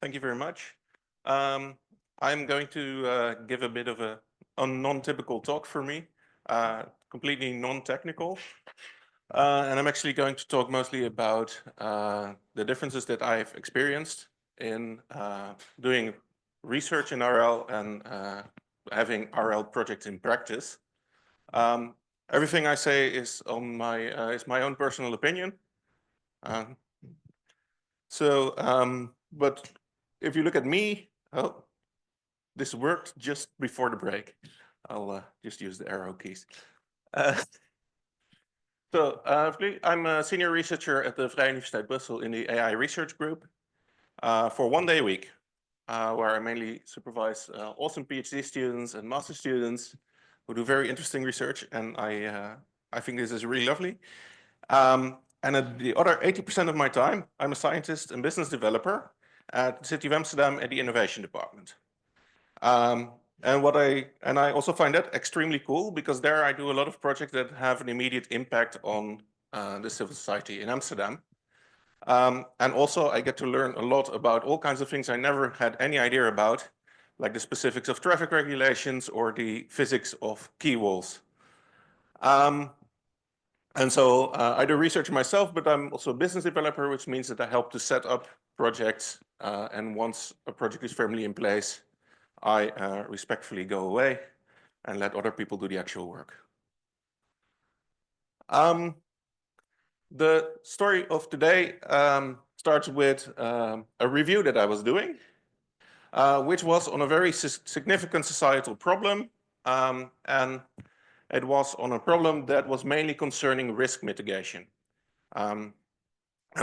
Thank you very much. Um, I'm going to give a bit of a non-typical talk for me, completely non-technical. And I'm actually going to talk mostly about the differences that I've experienced in doing research in RL and having RL projects in practice. Um, Everything I say is is my own personal opinion. Um, but if you look at me, oh, this worked just before the break. I'll just use the arrow keys. Uh, I'm a senior researcher at the Vrije Universiteit Brussel in the AI research group for 1 day a week, where I mainly supervise awesome PhD students and master students who do very interesting research, and I think this is really lovely. And at the other 80% of my time, I'm a scientist and business developer at the City of Amsterdam at the Innovation Department. And I also find that extremely cool because there I do a lot of projects that have an immediate impact on the civil society in Amsterdam. And also I get to learn a lot about all kinds of things I never had any idea about, like the specifics of traffic regulations or the physics of key walls. And so I do research myself, but I'm also a business developer, which means that I help to set up projects. And once a project is firmly in place, I respectfully go away and let other people do the actual work. The story of today starts with a review that I was doing, which was on a very significant societal problem. And it was on a problem that was mainly concerning risk mitigation. And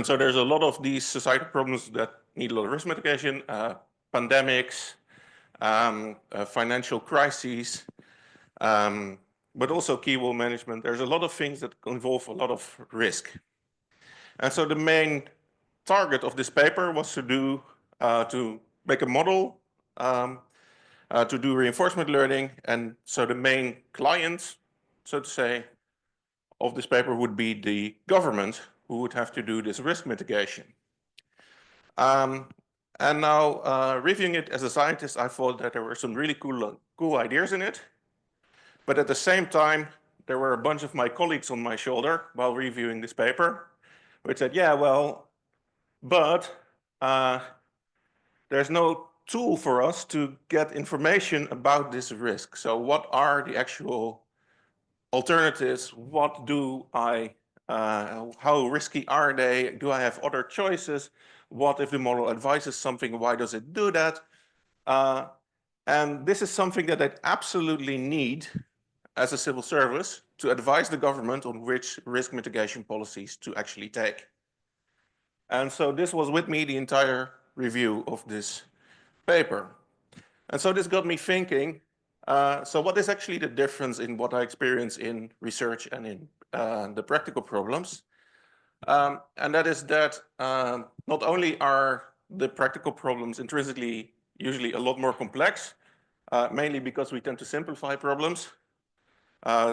so there's a lot of these societal problems that need a lot of risk mitigation, pandemics, financial crises, but also key wall management. There's a lot of things that involve a lot of risk. And so the main target of this paper was to make a model, to do reinforcement learning. And so the main client, so to say, of this paper would be the government, who would have to do this risk mitigation. And now, reviewing it as a scientist, I thought that there were some really cool ideas in it. But at the same time, there were a bunch of my colleagues on my shoulder while reviewing this paper, which said, yeah, well, but there's no tool for us to get information about this risk. So what are the actual alternatives? What do how risky are they? Do I have other choices? What if the model advises something? Why does it do that? And this is something that I absolutely need as a civil service to advise the government on which risk mitigation policies to actually take. And so this was with me the entire review of this paper. And so this got me thinking, so what is actually the difference in what I experience in research and in the practical problems? And that is that not only are the practical problems intrinsically usually a lot more complex, mainly because we tend to simplify problems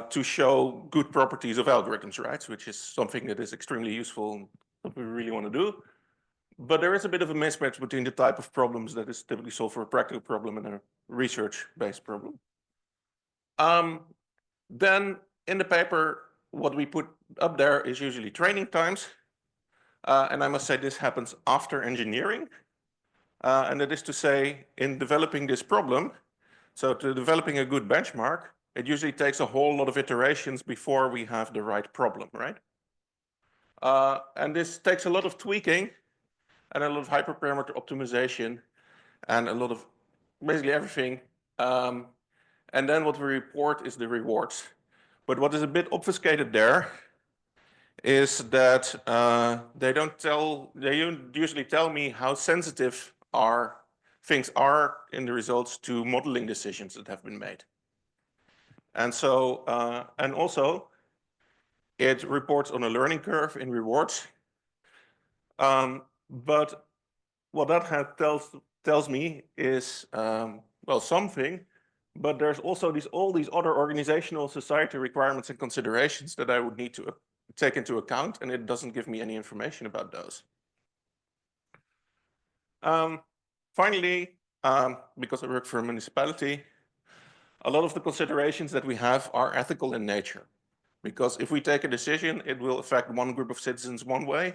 to show good properties of algorithms, right? Which is something that is extremely useful, what we really want to do. But there is a bit of a mismatch between the type of problems that is typically solved for a practical problem and a research-based problem. Then in the paper, what we put up there is usually training times. And I must say this happens after engineering. And that is to say, in developing this problem, so to developing a good benchmark, it usually takes a whole lot of iterations before we have the right problem, right? And this takes a lot of tweaking and a lot of hyperparameter optimization and a lot of basically everything. And then what we report is the rewards. But what is a bit obfuscated there is that they usually tell me how sensitive things are in the results to modeling decisions that have been made. And so, and also, it reports on a learning curve in rewards. But what that tells me is, well, something, but there's also all these other organizational society requirements and considerations that I would need to take into account, and it doesn't give me any information about those. finally, because I work for a municipality, a lot of the considerations that we have are ethical in nature. Because if we take a decision, it will affect one group of citizens one way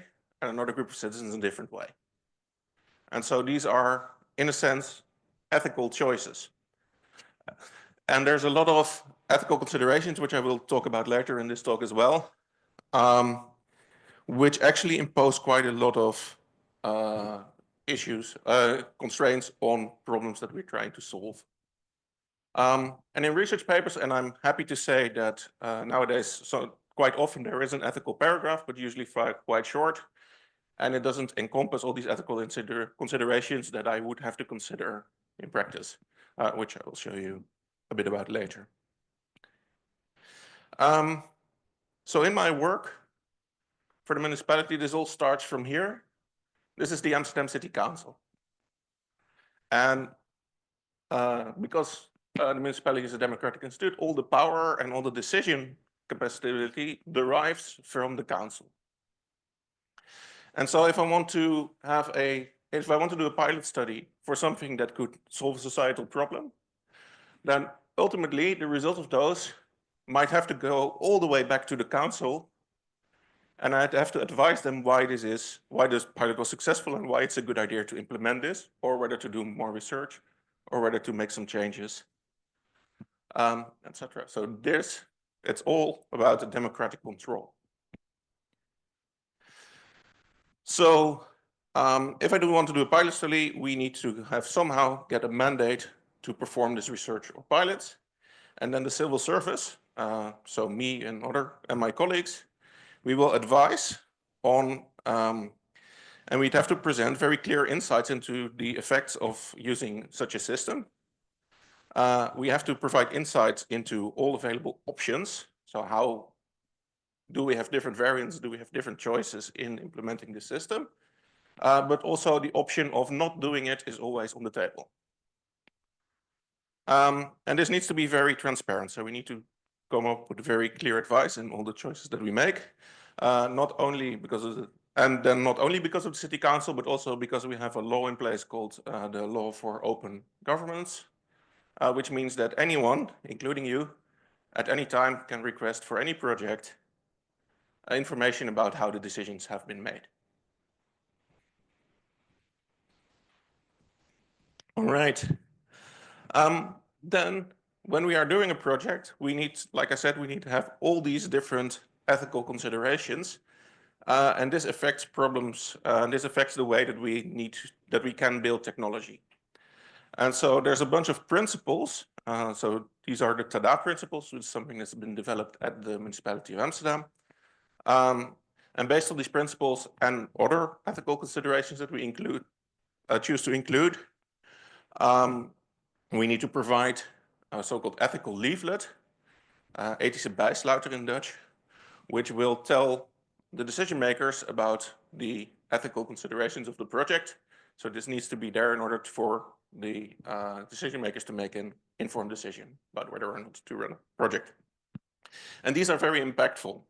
and another group of citizens a different way. And so these are, in a sense, ethical choices. And there's a lot of ethical considerations, which I will talk about later in this talk as well, which actually impose quite a lot of issues, constraints on problems that we're trying to solve. And in research papers, and I'm happy to say that nowadays, so quite often there is an ethical paragraph, but usually quite short, and it doesn't encompass all these ethical considerations that I would have to consider in practice, which I will show you a bit about later. So in my work for the municipality, this all starts from here. This is the Amsterdam City Council. And because the municipality is a democratic institute, all the power and all the decision capacity derives from the council. And so if I want to do a pilot study for something that could solve a societal problem, then ultimately the result of those might have to go all the way back to the council, and I'd have to advise them why this pilot was successful and why it's a good idea to implement this, or whether to do more research, or whether to make some changes, etc. So it's all about democratic control. So if I do want to do a pilot study, we need to have somehow get a mandate to perform this research or pilots. And then the civil service, so me and my colleagues, we will advise on, and we'd have to present very clear insights into the effects of using such a system. We have to provide insights into all available options. So how do we have different variants? Do we have different choices in implementing the system? But also the option of not doing it is always on the table. And this needs to be very transparent. So we need to come up with very clear advice in all the choices that we make, not only because of the city council, but also because we have a law in place called the Law for Open Governance, which means that anyone, including you, at any time can request for any project information about how the decisions have been made. All right. Then when we are doing a project, we need, like I said, we need to have all these different ethical considerations. And this affects problems, this affects the way that we can build technology. And so there's a bunch of principles. So these are the TADA principles, which is something that's been developed at the municipality of Amsterdam. And based on these principles and other ethical considerations that we choose to include, we need to provide a so-called ethical leaflet, ethische bijsluiter in Dutch, which will tell the decision makers about the ethical considerations of the project. So this needs to be there in order for the decision makers to make an informed decision about whether or not to run a project. And these are very impactful.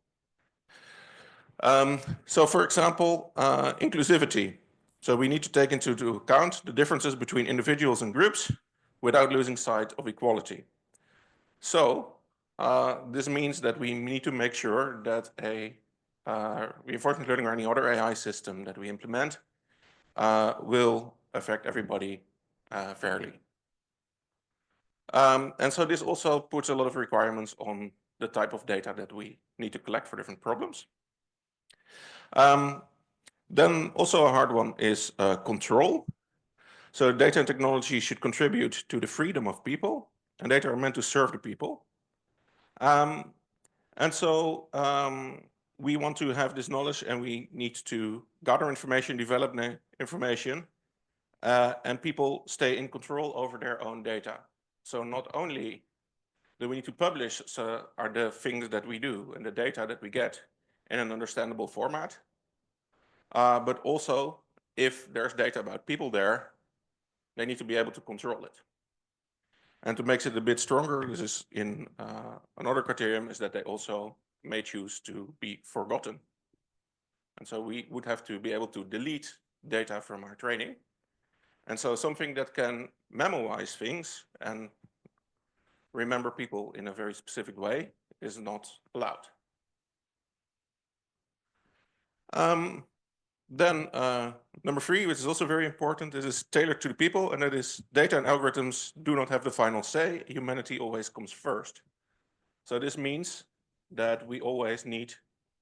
So for example, inclusivity. So we need to take into account the differences between individuals and groups without losing sight of equality. So this means that we need to make sure that a reinforcement learning or any other AI system that we implement will affect everybody fairly. And so this also puts a lot of requirements on the type of data that we need to collect for different problems. Then also a hard one is control. So data and technology should contribute to the freedom of people, and data are meant to serve the people. And so we want to have this knowledge, and we need to gather information, develop information, and people stay in control over their own data. So not only do we need to publish are the things that we do and the data that we get in an understandable format, but also if there's data about people there, they need to be able to control it. And to make it a bit stronger, this is in another criterion is that they also may choose to be forgotten. And so we would have to be able to delete data from our training. And so something that can memorize things and remember people in a very specific way is not allowed. Then number 3, which is also very important, this is tailored to the people, and that is data and algorithms do not have the final say. Humanity always comes first. So this means that we always need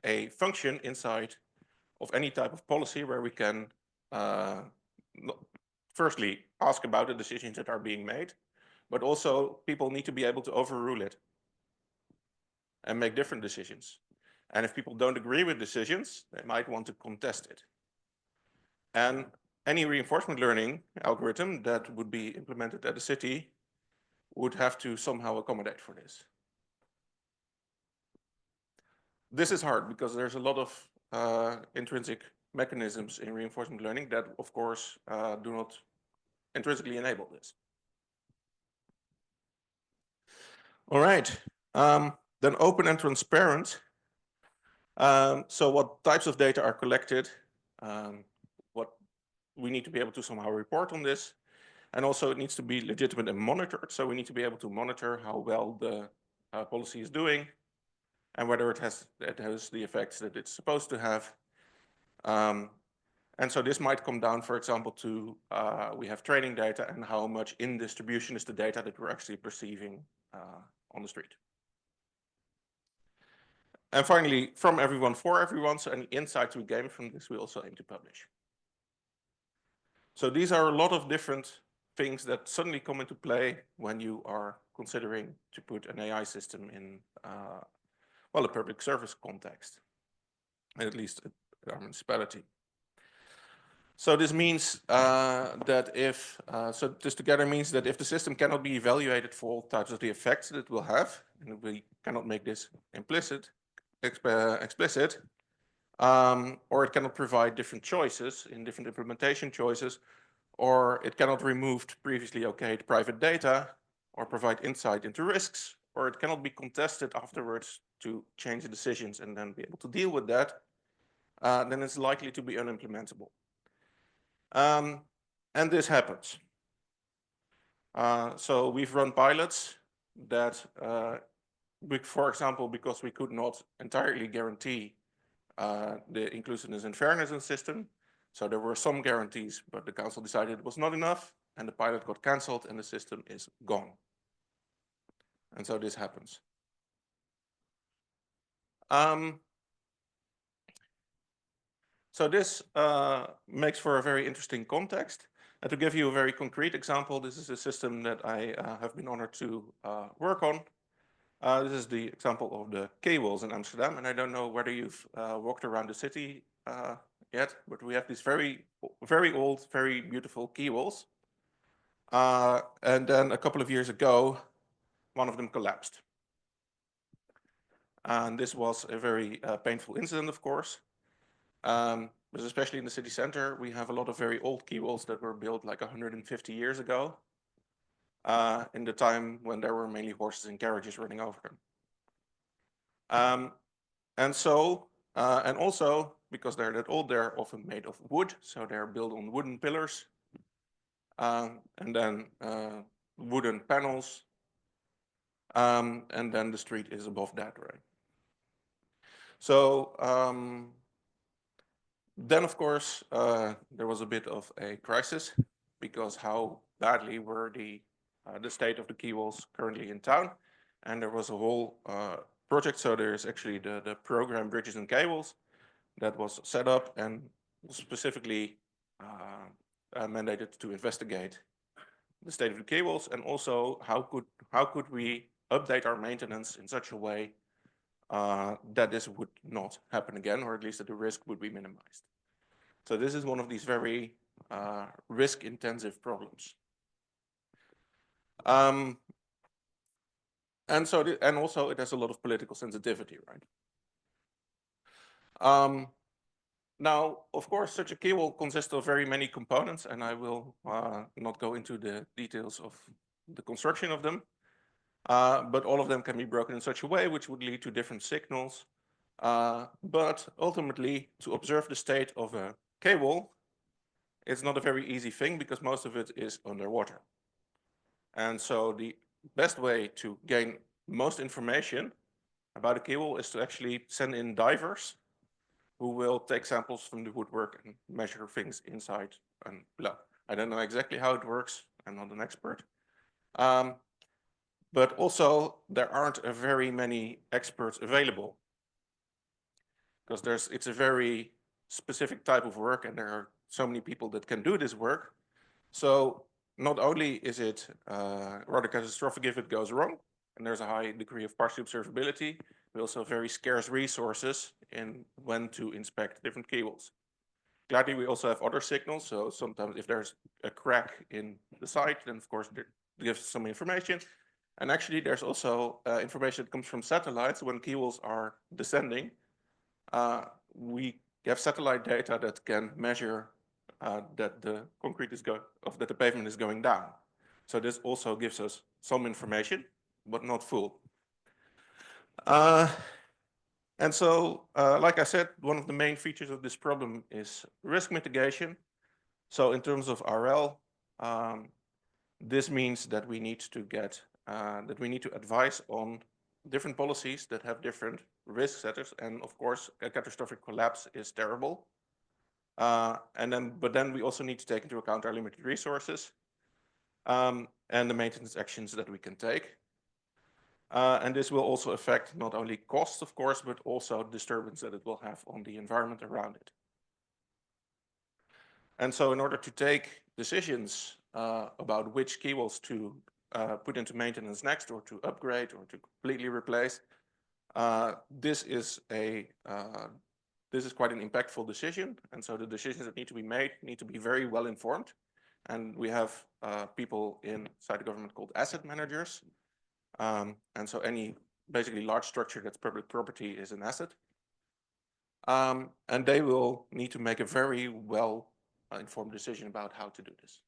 a function inside of any type of policy where we can firstly ask about the decisions that are being made, but also people need to be able to overrule it and make different decisions. And if people don't agree with decisions, they might want to contest it. And any reinforcement learning algorithm that would be implemented at a city would have to somehow accommodate for this. This is hard because there's a lot of intrinsic mechanisms in reinforcement learning that, of course, do not intrinsically enable this. All right, then open and transparent. So what types of data are collected? What we need to be able to somehow report on this. And also it needs to be legitimate and monitored. So we need to be able to monitor how well the policy is doing and whether it has the effects that it's supposed to have. And so this might come down, for example, to we have training data and how much in distribution is the data that we're actually perceiving on the street. And finally, from everyone for everyone, so any insights we gain from this, we also aim to publish. So these are a lot of different things that suddenly come into play when you are considering to put an AI system in, well, a public service context, at least a municipality. So this means that if, so this together means that if the system cannot be evaluated for all types of the effects that it will have, and we cannot make this explicit, or it cannot provide different choices in different implementation choices, or it cannot remove previously okayed private data, or provide insight into risks, or it cannot be contested afterwards to change the decisions and then be able to deal with that, then it's likely to be unimplementable. And this happens. So we've run pilots that, for example, because we could not entirely guarantee the inclusiveness and fairness in the system. So there were some guarantees, but the council decided it was not enough, and the pilot got cancelled, and the system is gone. And so this happens. So this makes for a very interesting context. And to give you a very concrete example, this is a system that I have been honored to work on. This is the example of the K-walls in Amsterdam, and I don't know whether you've walked around the city yet, but we have these very, very old, very beautiful quay walls. And then a couple of years ago, one of them collapsed. And this was a very painful incident, of course. But especially in the city center, we have a lot of very old quay walls that were built like 150 years ago, in the time when there were mainly horses and carriages running over them. And also, because they're that old, they're often made of wood, so they're built on wooden pillars, and then wooden panels, and then the street is above that, right? So then, of course, there was a bit of a crisis because how badly were the state of the quay walls currently in town, and there was a whole project. So there's actually the program Bridges and Cables that was set up and specifically mandated to investigate the state of the cables, and also how could we update our maintenance in such a way that this would not happen again, or at least that the risk would be minimized. So this is one of these very risk-intensive problems. And also it has a lot of political sensitivity, right? Now, of course, such a key will consist of very many components, and I will not go into the details of the construction of them. But all of them can be broken in such a way which would lead to different signals. But ultimately, to observe the state of a cable, it's not a very easy thing because most of it is underwater. And so the best way to gain most information about a cable is to actually send in divers who will take samples from the woodwork and measure things inside and below. I don't know exactly how it works. I'm not an expert. But also there aren't a very many experts available because it's a very specific type of work and there are so many people that can do this work. So not only is it rather catastrophic if it goes wrong, and there's a high degree of partial observability, we also have very scarce resources in when to inspect different cables. Gladly, we also have other signals. So sometimes if there's a crack in the site, then of course it gives some information. And actually there's also information that comes from satellites when cables are descending. We have satellite data that can measure that the concrete is that the pavement is going down. So this also gives us some information, but not full. And so, like I said, one of the main features of this problem is risk mitigation. So in terms of RL, this means that we need to advise on different policies that have different risk setters. And of course, a catastrophic collapse is terrible. But then we also need to take into account our limited resources and the maintenance actions that we can take. And this will also affect not only costs, of course, but also disturbance that it will have on the environment around it. And so in order to take decisions about which cables to put into maintenance next, or to upgrade, or to completely replace, this is quite an impactful decision. And so the decisions that need to be made need to be very well informed. And we have people inside the government called asset managers. And so any basically large structure that's public property is an asset. And they will need to make a very well informed decision about how to do this.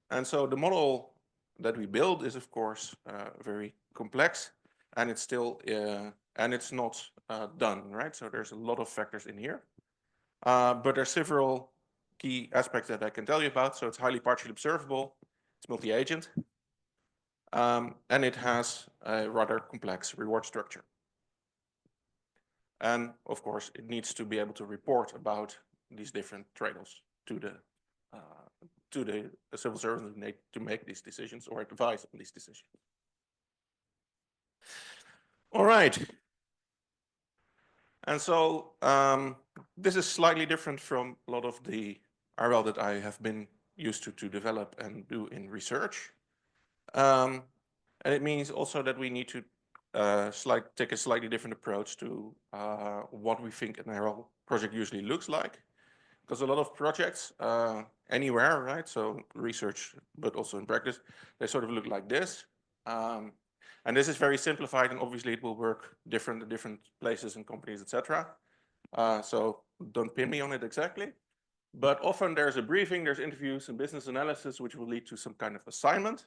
And so the model that we build is, of course, very complex, and it's still and it's not done, right? So there's a lot of factors in here, but there's several key aspects that I can tell you about. So it's highly partially observable, it's multi-agent, and it has a rather complex reward structure. And of course, it needs to be able to report about these different trade-offs to the civil servants who need to make these decisions or advise on these decisions. All right. And so this is slightly different from a lot of the RL that I have been used to develop and do in research. And it means also that we need to take a slightly different approach to what we think an RL project usually looks like. Because a lot of projects anywhere, right? So research, but also in practice, they sort of look like this. And this is very simplified, and obviously it will work different in different places and companies, etc. So don't pin me on it exactly. But often there's a briefing, there's interviews and business analysis, which will lead to some kind of assignment.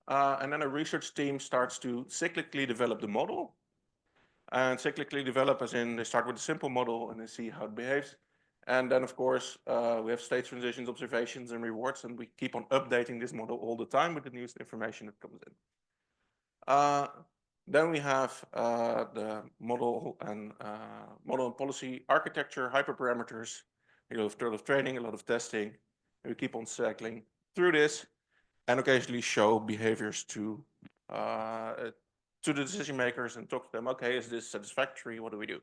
And then a research team starts to cyclically develop the model. And cyclically develop as in they start with a simple model and they see how it behaves. And then, of course, we have state transitions, observations, and rewards, and we keep on updating this model all the time with the newest information that comes in. Then we have the model and policy architecture, hyperparameters, a lot of training, a lot of testing, and we keep on cycling through this, and occasionally show behaviors to the decision makers and talk to them. Okay, is this satisfactory? What do we do?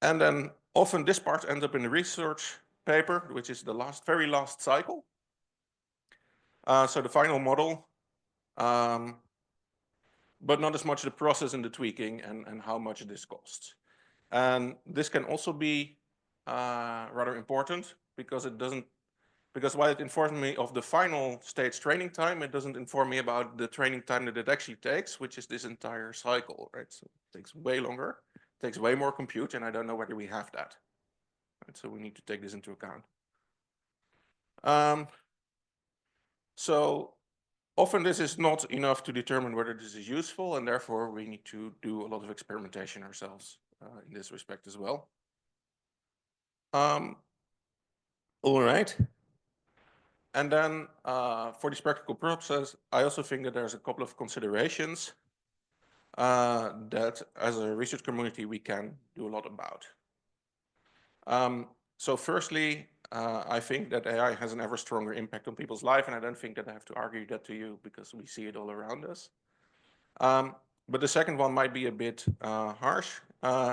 And then often this part ends up in the research paper, which is the very last cycle. So the final model, but not as much the process and the tweaking and how much this costs. And this can also be rather important because while it informs me of the final stage training time, it doesn't inform me about the training time that it actually takes, which is this entire cycle, right? So it takes way longer, it takes way more compute, and I don't know whether we have that. Right? So we need to take this into account. So often this is not enough to determine whether this is useful, and therefore we need to do a lot of experimentation ourselves in this respect as well. All right. And then for these practical purposes, I also think that there's a couple of considerations that as a research community we can do a lot about. So firstly, I think that AI has an ever stronger impact on people's life, and I don't think that I have to argue that to you because we see it all around us. But the second one might be a bit harsh,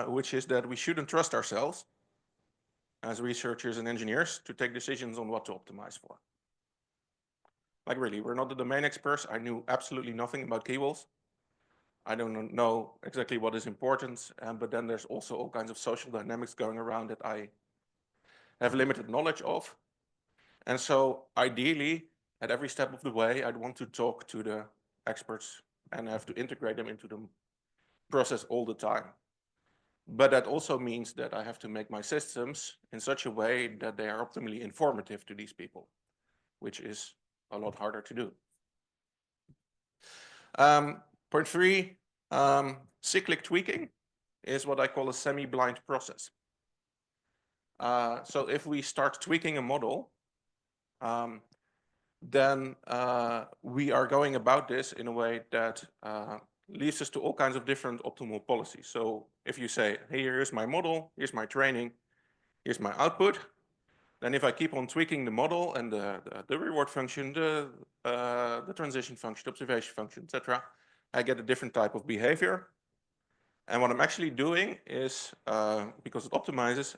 which is that we shouldn't trust ourselves as researchers and engineers to take decisions on what to optimize for. Like really, we're not the domain experts. I knew absolutely nothing about keyballs. I don't know exactly what is important, but then there's also all kinds of social dynamics going around that I have limited knowledge of. And so ideally, at every step of the way, I'd want to talk to the experts and have to integrate them into the process all the time. But that also means that I have to make my systems in such a way that they are optimally informative to these people, which is a lot harder to do. Point three, cyclic tweaking is what I call a semi-blind process. So if we start tweaking a model, then we are going about this in a way that leads us to all kinds of different optimal policies. So if you say, hey, here's my model, here's my training, here's my output, then if I keep on tweaking the model and the reward function, the transition function, the observation function, etc., I get a different type of behavior. And what I'm actually doing is, because it optimizes,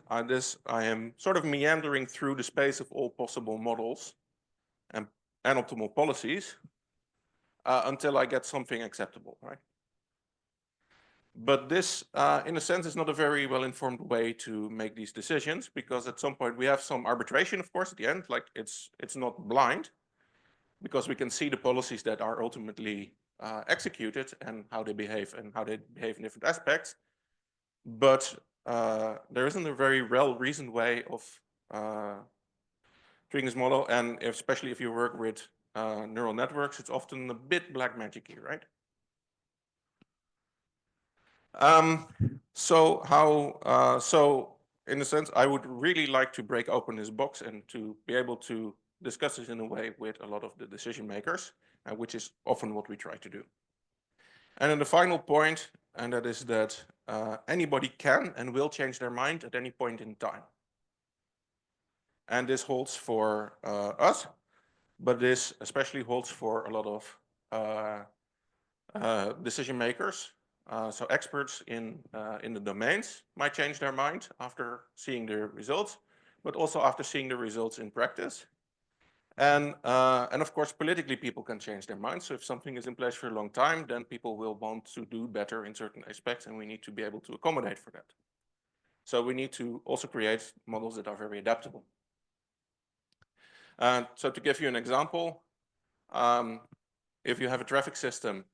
I am sort of meandering through the space of all possible models and optimal policies until I get something acceptable, right? But this, in a sense, is not a very well-informed way to make these decisions, because at some point we have some arbitration, of course, at the end. Like it's not blind, because we can see the policies that are ultimately executed and how they behave in different aspects. But there isn't a very well-reasoned way of treating this model, and especially if you work with neural networks, it's often a bit black magic-y, right? So in a sense, I would really like to break open this box and to be able to discuss this in a way with a lot of the decision makers, which is often what we try to do. And then the final point, and that is that anybody can and will change their mind at any point in time. And this holds for us, but this especially holds for a lot of decision makers. So experts in the domains might change their mind after seeing the results, but also after seeing the results in practice. And of course, politically, people can change their minds. So if something is in place for a long time, then people will want to do better in certain aspects, and we need to be able to accommodate for that. So we need to also create models that are very adaptable. So to give you an example, if you have a traffic system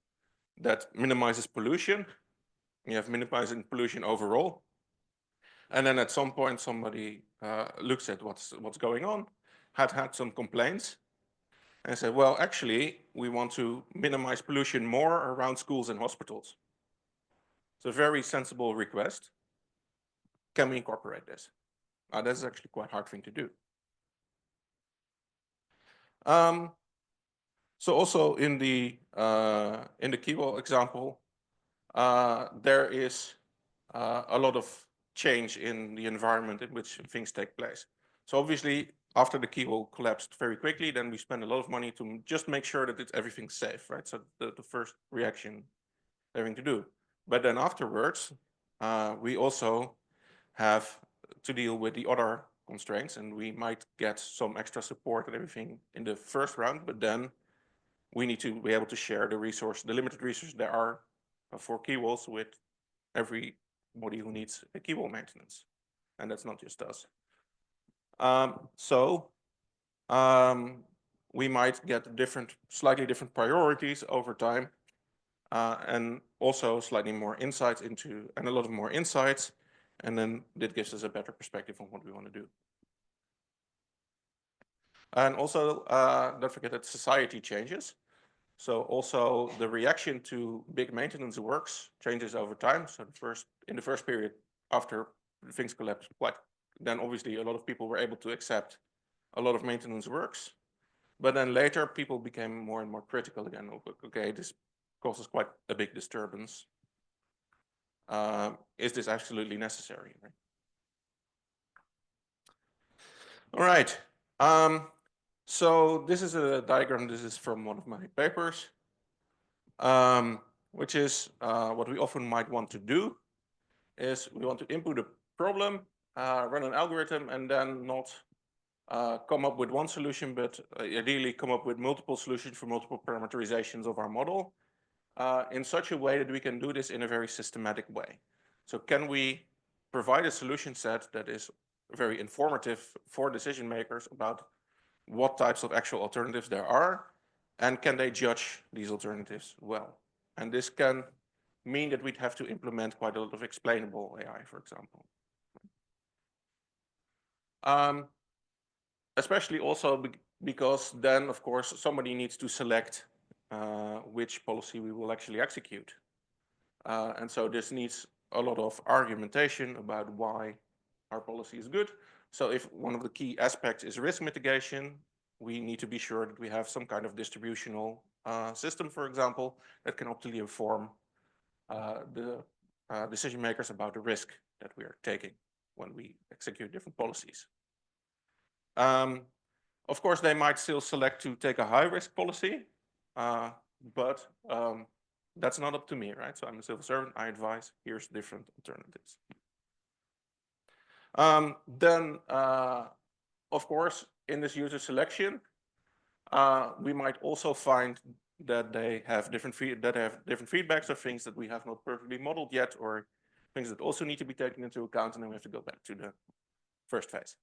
that minimizes pollution, you have minimizing pollution overall, and then at some point somebody looks at what's going on, had some complaints, and said, well, actually, we want to minimize pollution more around schools and hospitals. It's a very sensible request. Can we incorporate this? That's actually quite a hard thing to do. So also in the keywall example, there is a lot of change in the environment in which things take place. So obviously, after the keywall collapsed very quickly, then we spend a lot of money to just make sure that everything's safe, right? So the first reaction having to do. But then afterwards, we also have to deal with the other constraints, and we might get some extra support and everything in the first round, but then we need to be able to share the limited resources there are for keywalls with everybody who needs a keywall maintenance. And that's not just us. We might get slightly different priorities over time, and also slightly more insights and a lot more insights. And then that gives us a better perspective on what we want to do. And also, don't forget that society changes. So also the reaction to big maintenance works changes over time. So in the first period, after things collapse quite then obviously a lot of people were able to accept a lot of maintenance works. But then later people became more and more critical again. Okay, this causes quite a big disturbance. Is this absolutely necessary? Right? All right. So this is a diagram. This is from one of my papers, which is what we often might want to do is we want to input a problem, run an algorithm, and then not come up with one solution, but ideally come up with multiple solutions for multiple parameterizations of our model in such a way that we can do this in a very systematic way. So can we provide a solution set that is very informative for decision makers about what types of actual alternatives there are, and can they judge these alternatives well? And this can mean that we'd have to implement quite a lot of explainable AI, for example. Especially also because then, of course, somebody needs to select which policy we will actually execute. And so this needs a lot of argumentation about why our policy is good. So if one of the key aspects is risk mitigation, we need to be sure that we have some kind of distributional system, for example, that can optimally inform the decision makers about the risk that we are taking when we execute different policies. Of course, they might still select to take a high-risk policy, but that's not up to me, right? So I'm a civil servant. I advise, here's different alternatives. Then, of course, in this user selection, we might also find that they have different feedbacks or things that we have not perfectly modeled yet, or things that also need to be taken into account, and then we have to go back to the first phase.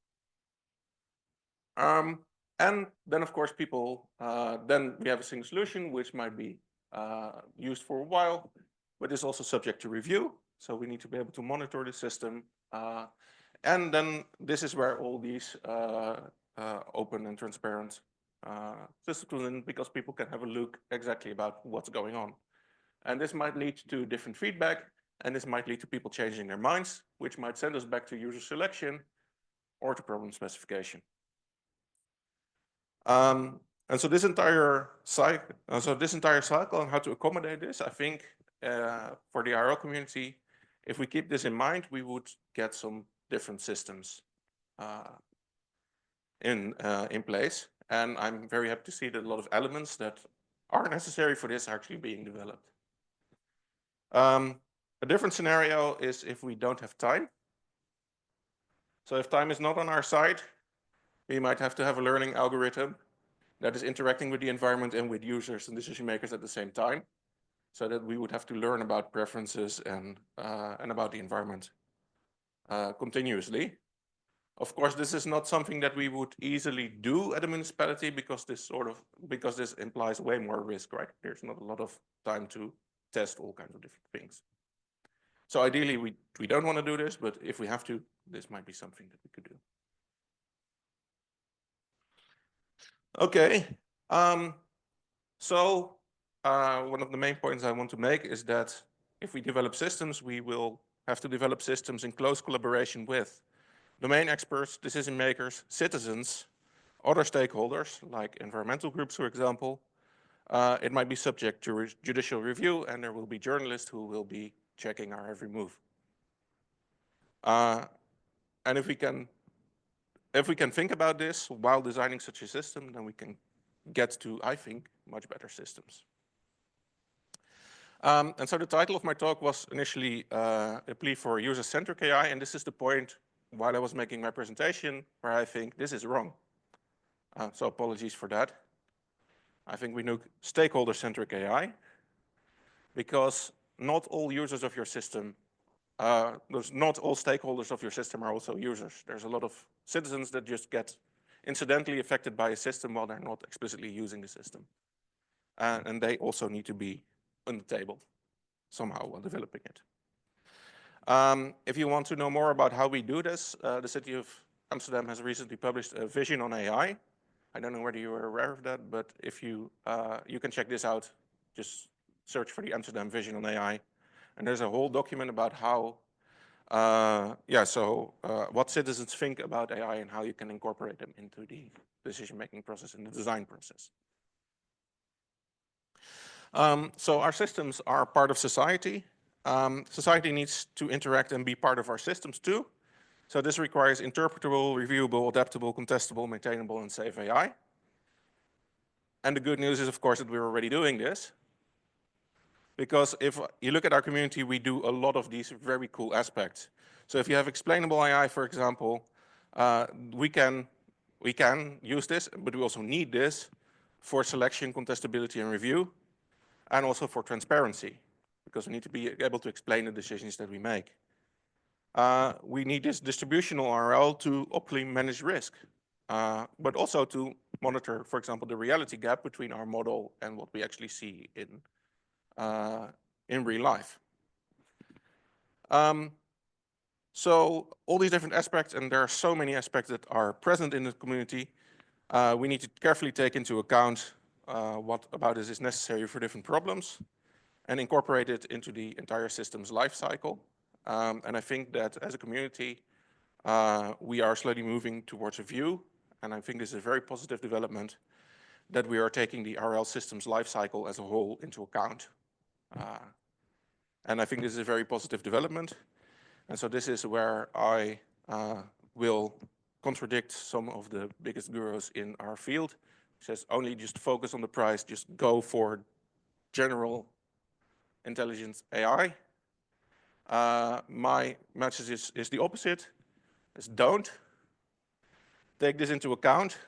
And then, of course, then we have a single solution, which might be used for a while, but is also subject to review. So we need to be able to monitor the system. And then this is where all these open and transparent systems come in, because people can have a look exactly about what's going on. And this might lead to different feedback, and this might lead to people changing their minds, which might send us back to user selection or to problem specification. And so this entire cycle, and how to accommodate this, I think for the IRL community, if we keep this in mind, we would get some different systems in place. And I'm very happy to see that a lot of elements that are necessary for this are actually being developed. A different scenario is if we don't have time. So if time is not on our side, we might have to have a learning algorithm that is interacting with the environment and with users and decision makers at the same time, so that we would have to learn about preferences and about the environment continuously. Of course, this is not something that we would easily do at a municipality, because this implies way more risk, right? There's not a lot of time to test all kinds of different things. So ideally, we don't want to do this, but if we have to, this might be something that we could do. Okay, so one of the main points I want to make is that if we develop systems, we will have to develop systems in close collaboration with domain experts, decision makers, citizens, other stakeholders, like environmental groups, for example. It might be subject to judicial review, and there will be journalists who will be checking our every move. And if we can think about this while designing such a system, then we can get to, I think, much better systems. And so the title of my talk was initially a plea for user-centric AI, and this is the point while I was making my presentation where I think this is wrong. So apologies for that. I think we need stakeholder-centric AI, because not all users of your system, not all stakeholders of your system are also users. There's a lot of citizens that just get incidentally affected by a system while they're not explicitly using the system. And they also need to be on the table somehow while developing it. If you want to know more about how we do this, the city of Amsterdam has recently published a vision on AI. I don't know whether you are aware of that, but if you can check this out, just search for the Amsterdam vision on AI. And there's a whole document about how What citizens think about AI and how you can incorporate them into the decision-making process and the design process. So our systems are part of society. Society needs to interact and be part of our systems too. So this requires interpretable, reviewable, adaptable, contestable, maintainable, and safe AI. And the good news is, of course, that we're already doing this. Because if you look at our community, we do a lot of these very cool aspects. So if you have explainable AI, for example, we can use this, but we also need this for selection, contestability, and review, and also for transparency, because we need to be able to explain the decisions that we make. We need this distributional RL to optimally manage risk, but also to monitor, for example, the reality gap between our model and what we actually see in real life. So all these different aspects, and there are so many aspects that are present in the community, we need to carefully take into account what about this is necessary for different problems and incorporate it into the entire system's life cycle. And I think that as a community, we are slowly moving towards a view, and I think this is a very positive development, that we are taking the RL system's life cycle as a whole into account. And I think this is a very positive development. And so this is where I will contradict some of the biggest gurus in our field, who says only just focus on the price, just go for general intelligence AI. My message is the opposite, is don't. Take this into account.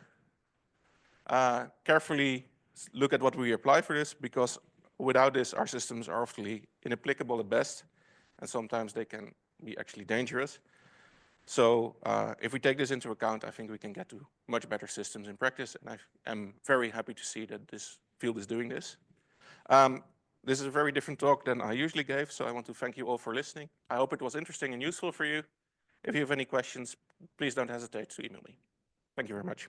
Carefully look at what we apply for this, because without this, our systems are often inapplicable at best, and sometimes they can be actually dangerous. So if we take this into account, I think we can get to much better systems in practice, and I am very happy to see that this field is doing this. This is a very different talk than I usually gave, so I want to thank you all for listening. I hope it was interesting and useful for you. If you have any questions, please don't hesitate to email me. Thank you very much.